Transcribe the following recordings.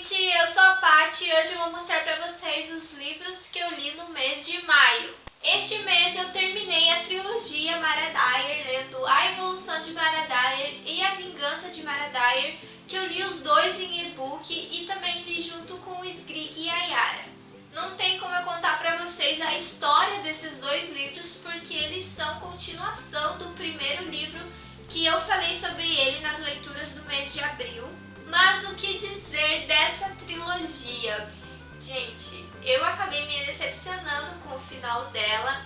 gente, eu sou a Paty e hoje eu vou mostrar para vocês os livros que eu li no mês de maio. Este mês eu terminei a trilogia Mara Dyer, lendo A Evolução de Mara Dyer e A Vingança de Mara Dyer, que eu li os dois em e-book e também li junto com o Sgrig e a Yara. Não tem como eu contar para vocês a história desses dois livros porque eles são continuação do primeiro livro que eu falei sobre ele nas leituras do mês de abril. Mas o que dizer dessa trilogia? Gente, eu acabei me decepcionando com o final dela.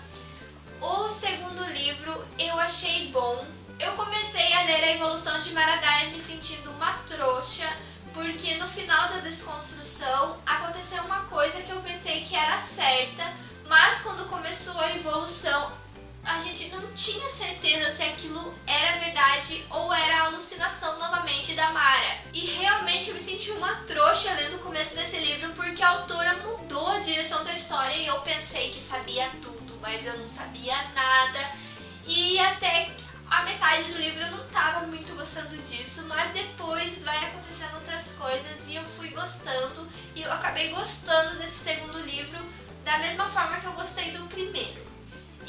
O segundo livro eu achei bom. Eu comecei a ler A Evolução de Mara Dyer me sentindo uma trouxa, porque no final da desconstrução aconteceu uma coisa que eu pensei que era certa, mas quando começou a evolução a gente não tinha certeza se aquilo era verdade ou era alucinação novamente da Mara. E realmente eu me senti uma trouxa lendo o começo desse livro porque a autora mudou a direção da história e eu pensei que sabia tudo, mas eu não sabia nada. E até a metade do livro eu não estava muito gostando disso, mas depois vai acontecendo outras coisas e eu fui gostando e eu acabei gostando desse segundo livro da mesma forma que eu gostei do primeiro.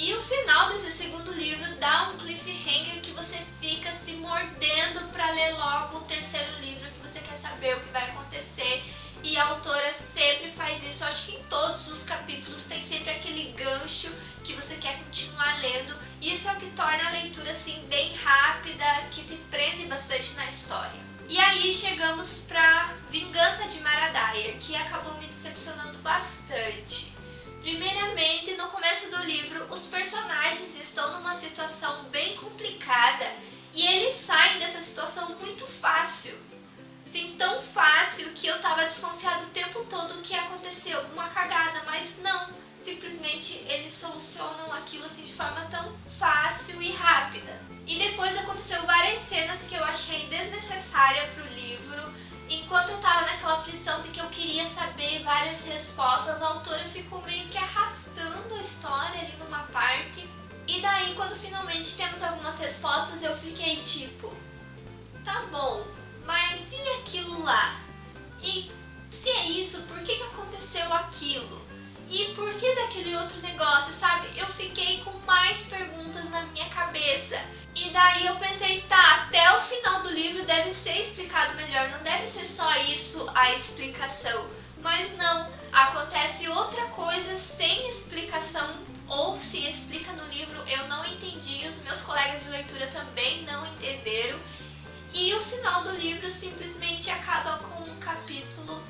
E o final desse segundo livro dá um cliffhanger que você fica se mordendo para ler logo o terceiro livro, que você quer saber o que vai acontecer. E a autora sempre faz isso. Eu acho que em todos os capítulos tem sempre aquele gancho que você quer continuar lendo. E isso é o que torna a leitura assim bem rápida, que te prende bastante na história. E aí chegamos para Vingança de Mara Dyer, que acabou me decepcionando bastante. Primeiramente, no começo do livro, os personagens estão numa situação bem complicada e eles saem dessa situação muito fácil. Assim, tão fácil que eu tava desconfiada o tempo todo que ia acontecer alguma cagada, mas não. Simplesmente eles solucionam aquilo assim de forma tão fácil e rápida. E depois aconteceu várias cenas que eu achei desnecessária pro livro. Enquanto eu tava naquela aflição de que eu queria saber várias respostas, a autora ficou meio que arrastando a história ali numa parte. E daí, quando finalmente temos algumas respostas, eu fiquei tipo, tá bom, mas e aquilo lá? E se é isso, por que aconteceu aquilo? E por que daquele outro negócio, sabe? Eu fiquei com mais perguntas na minha cabeça. E daí eu pensei, tá, até o final do livro deve ser explicado melhor, não deve ser só isso a explicação. Mas não, acontece outra coisa sem explicação, ou se explica no livro, eu não entendi, os meus colegas de leitura também não entenderam. E o final do livro simplesmente acaba com um capítulo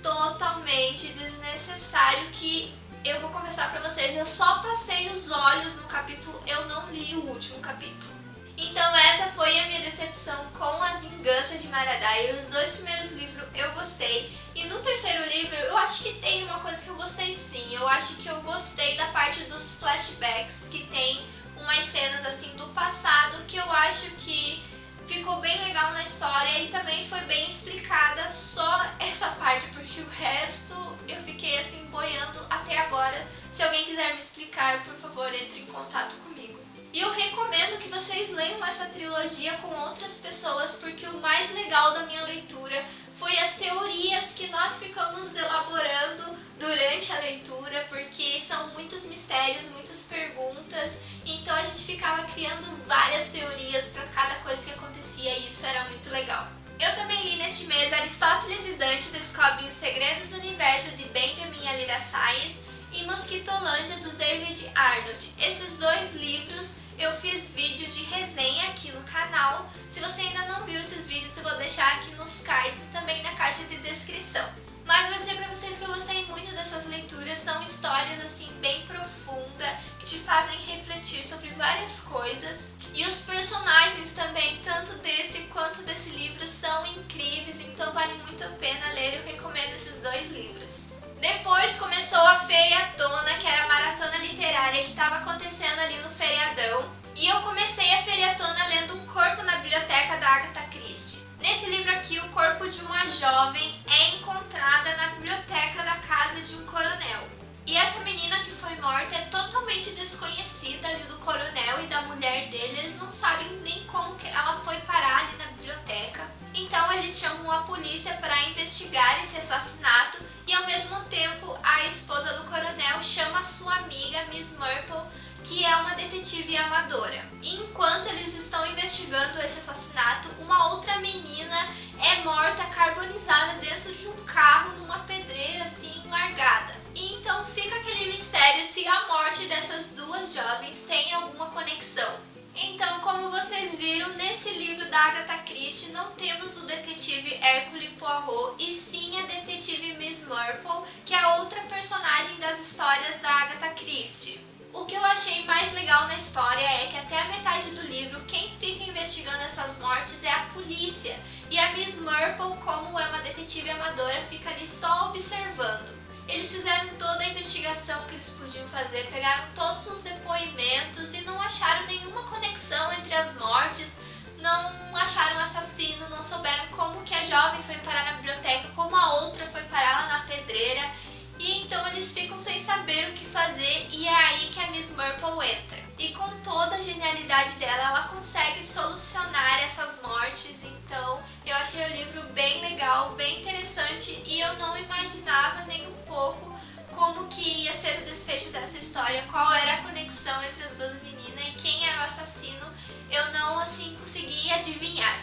totalmente desnecessário que eu vou confessar pra vocês, eu só passei os olhos no capítulo, eu não li o último capítulo. Então essa foi a minha decepção com A Vingança de Mara Dyer. Os dois primeiros livros eu gostei. E no terceiro livro eu acho que tem uma coisa que eu gostei sim. Eu acho que eu gostei da parte dos flashbacks, que tem umas cenas assim do passado que eu acho que ficou bem legal na história e também foi bem explicada só essa parte, porque o resto eu fiquei assim boiando até agora. Se alguém quiser me explicar, por favor, entre em contato comigo. E eu recomendo que vocês leiam essa trilogia com outras pessoas, porque o mais legal da minha leitura foi as teorias que nós ficamos elaborando durante a leitura, porque são muitos mistérios, muitas perguntas, então a gente ficava criando várias teorias para cada coisa que acontecia e isso era muito legal. Eu também li neste mês Aristóteles e Dante Descobrem os Segredos do Universo, de Benjamin Alira Saiz, e Mosquitolândia, do David Arnold. Esses dois livros eu fiz vídeo de resenha aqui no canal. Se você ainda não viu esses vídeos, eu vou deixar aqui nos cards e também na caixa de descrição. Mas vou dizer pra vocês que eu gostei muito dessas leituras, são histórias assim bem profundas, que te fazem refletir sobre várias coisas. E os personagens também, tanto desse quanto desse livro, são incríveis, então vale muito a pena ler, eu recomendo esses dois livros. Depois começou a feriatona, que era a maratona literária que estava acontecendo ali no feriadão. E eu comecei a feriatona lendo Um Corpo na Biblioteca, da Agatha Christie. Nesse livro aqui, o corpo de uma jovem é encontrada na biblioteca da casa de um coronel. E essa menina menina que foi morta é totalmente desconhecida ali do coronel e da mulher dele. Eles não sabem nem como que ela foi parar ali na biblioteca. Então eles chamam a polícia para investigar esse assassinato e ao mesmo tempo a esposa do coronel chama a sua amiga Miss Marple, que é uma detetive amadora. E enquanto eles estão investigando esse assassinato, uma outra menina é morta carbonizada dentro de um carro numa pedreira assim largada. E então fica aquele mistério se a morte dessas duas jovens tem alguma conexão. Então, como vocês viram, nesse livro da Agatha Christie não temos o detetive Hercule Poirot e sim a detetive Miss Marple, que é outra personagem das histórias da Agatha Christie. O que eu achei mais legal na história é que até a metade do livro quem fica investigando essas mortes é a polícia e a Miss Marple, como é uma detetive amadora, fica ali só observando. Eles fizeram toda a investigação que eles podiam fazer, pegaram todos os depoimentos e não acharam nenhuma conexão entre as mortes, não acharam assassino, não souberam como que a jovem foi parar na biblioteca, como a outra foi parar lá na pedreira. E então eles ficam sem saber o que fazer e é aí que a Miss Marple entra. E com toda a genialidade dela, ela consegue solucionar essas mortes. Então eu achei o livro bem legal, bem interessante e eu não imaginava nem um pouco como que ia ser o desfecho dessa história, qual era a conexão entre as duas meninas e quem era o assassino. Eu não consegui adivinhar.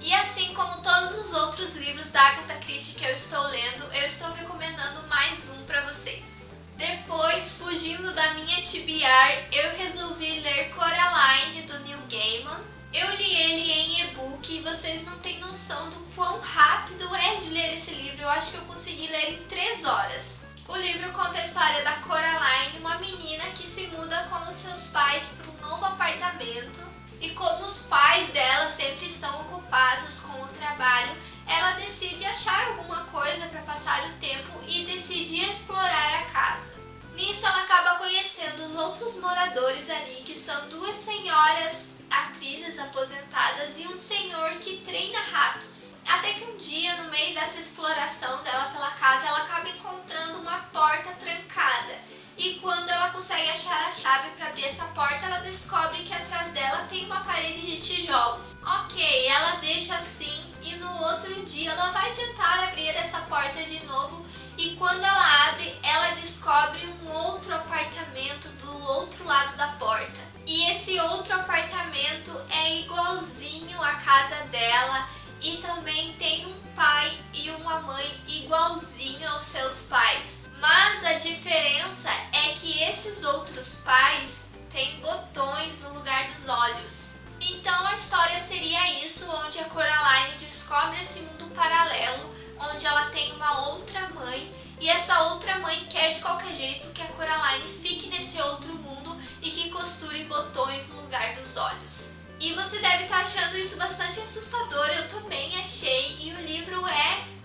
E assim como todos os outros livros da Agatha Christie que eu estou lendo, eu estou recomendando mais um para vocês. Depois, fugindo da minha TBR, eu resolvi ler Coraline, do Neil Gaiman. Eu li ele em e-book e vocês não têm noção do quão rápido é de ler esse livro. Eu acho que eu consegui ler em 3 horas. O livro conta a história da Coraline, uma menina que se muda com os seus pais para um novo apartamento. E como os pais dela sempre estão ocupados com o trabalho, ela decide achar alguma coisa para passar o tempo e decide explorar a casa. Nisso ela acaba conhecendo os outros moradores ali, que são 2 senhoras atrizes aposentadas e um senhor que treina ratos. Até que um dia, no meio dessa exploração dela pela casa, ela acaba encontrando uma porta trancada. E quando ela consegue achar a chave para abrir essa porta, ela descobre que atrás dela tem uma parede de tijolos. Ok, ela deixa assim e no outro dia ela vai tentar abrir essa porta de novo e quando ela abre, ela descobre um outro apartamento do outro lado da porta. E esse outro apartamento é igualzinho à casa dela e também tem um pai e uma mãe igualzinho aos seus pais. Mas a diferença é que esses outros pais têm botões no lugar dos olhos. Então a história seria isso, onde a Coraline descobre esse mundo paralelo, onde ela tem uma outra mãe e essa outra mãe quer de qualquer jeito que a Coraline fique nesse outro mundo e que costure botões no lugar dos olhos. E você deve estar achando isso bastante assustador, eu também achei, e o livro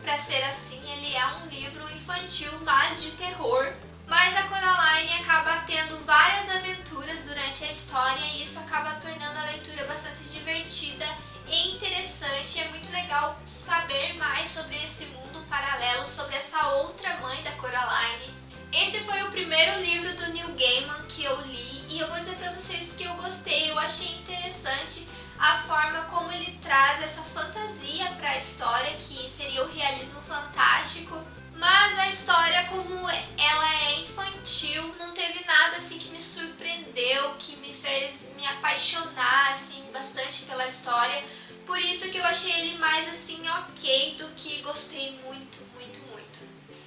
para ser assim, ele é um livro infantil, mas de terror. Mas a Coraline acaba tendo várias aventuras durante a história e isso acaba tornando a leitura bastante divertida e interessante. É muito legal saber mais sobre esse mundo paralelo, sobre essa outra mãe da Coraline. Esse foi o primeiro livro do Neil Gaiman que eu li e eu vou dizer pra vocês que eu gostei, eu achei interessante a forma como ele traz essa fantasia para a história, que seria o realismo fantástico, mas a história, como ela é infantil, não teve nada assim que me surpreendeu, que me fez me apaixonar assim bastante pela história, por isso que eu achei ele mais assim ok do que gostei muito, muito, muito.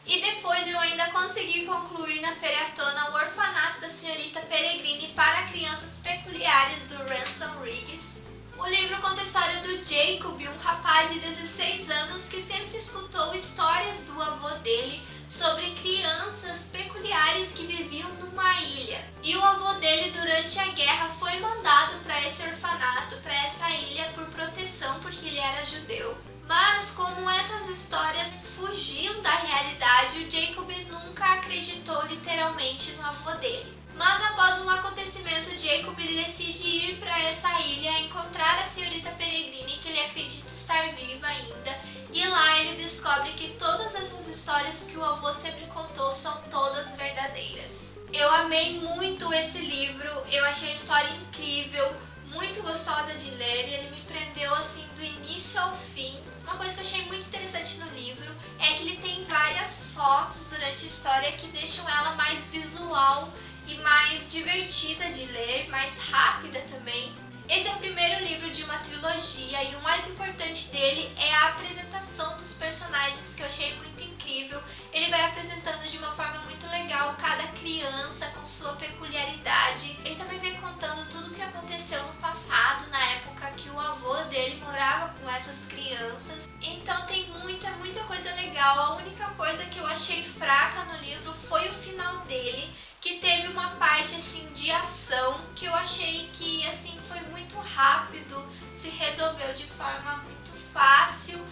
E depois eu ainda consegui concluir na feriatona O Orfanato da Senhorita Peregrine para Crianças Peculiares, do Ransom Riggs. O livro conta a história do Jacob, um rapaz de 16 anos que sempre escutou histórias do avô dele sobre crianças peculiares que viviam numa ilha. E o avô dele, durante a guerra, foi mandado para esse orfanato, para essa ilha, por proteção, porque ele era judeu. Mas como essas histórias fugiam da realidade, o Jacob nunca acreditou literalmente no avô dele. Mas após um acontecimento, Jacob decide ir para essa ilha, encontrar a senhorita Peregrine, que ele acredita estar viva ainda, e lá ele descobre que todas essas histórias histórias que o avô sempre contou são todas verdadeiras. Eu amei muito esse livro, eu achei a história incrível, muito gostosa de ler e ele me prendeu assim do início ao fim. Uma coisa que eu achei muito interessante no livro é que ele tem várias fotos durante a história que deixam ela mais visual e mais divertida de ler, mais rápida também. Esse é o primeiro livro de uma trilogia e o mais importante dele é a apresentação dos personagens, que eu achei muito incrível. Ele vai apresentando de uma forma muito legal cada criança com sua peculiaridade. Ele também vem contando tudo o que aconteceu no passado, na época que o avô dele morava com essas crianças. Então tem muita coisa legal. A única coisa que eu achei fraca no livro foi o final dele, que teve uma parte assim de ação que eu achei que assim foi muito rápido, se resolveu de forma muito fácil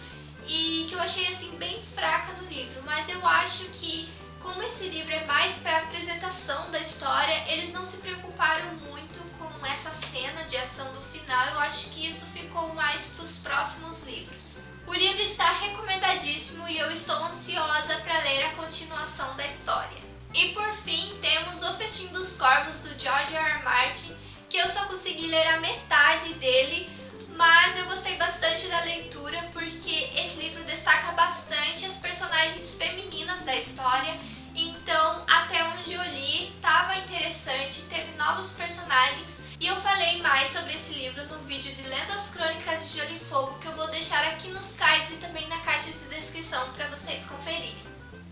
e que eu achei assim bem fraca no livro, mas eu acho que como esse livro é mais para apresentação da história, eles não se preocuparam muito com essa cena de ação do final. Eu acho que isso ficou mais para os próximos livros. O livro está recomendadíssimo e eu estou ansiosa para ler a continuação da história. E por fim, temos O Festim dos Corvos, do George R. R. Martin, que eu só consegui ler a metade dele, mas eu gostei bastante da leitura porque esse livro destaca bastante as personagens femininas da história. Então, até onde eu li, estava interessante, teve novos personagens. E eu falei mais sobre esse livro no vídeo de Lendo as Crônicas de Gelo e Fogo, que eu vou deixar aqui nos cards e também na caixa de descrição para vocês conferirem.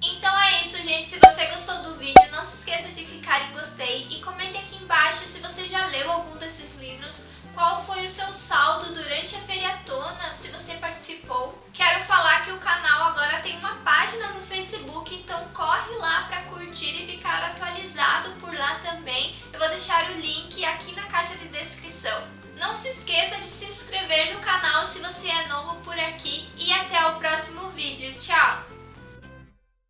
Então é isso, gente. Se você gostou do vídeo, não se esqueça de clicar em gostei e comente aqui embaixo se você já leu algum desses livros, qual foi o seu saldo durante a feriatona, se você participou. Quero falar que o canal agora tem uma página no Facebook, então corre lá para curtir e ficar atualizado por lá também. Eu vou deixar o link aqui na caixa de descrição. Não se esqueça de se inscrever no canal se você é novo por aqui e até o próximo vídeo. Tchau!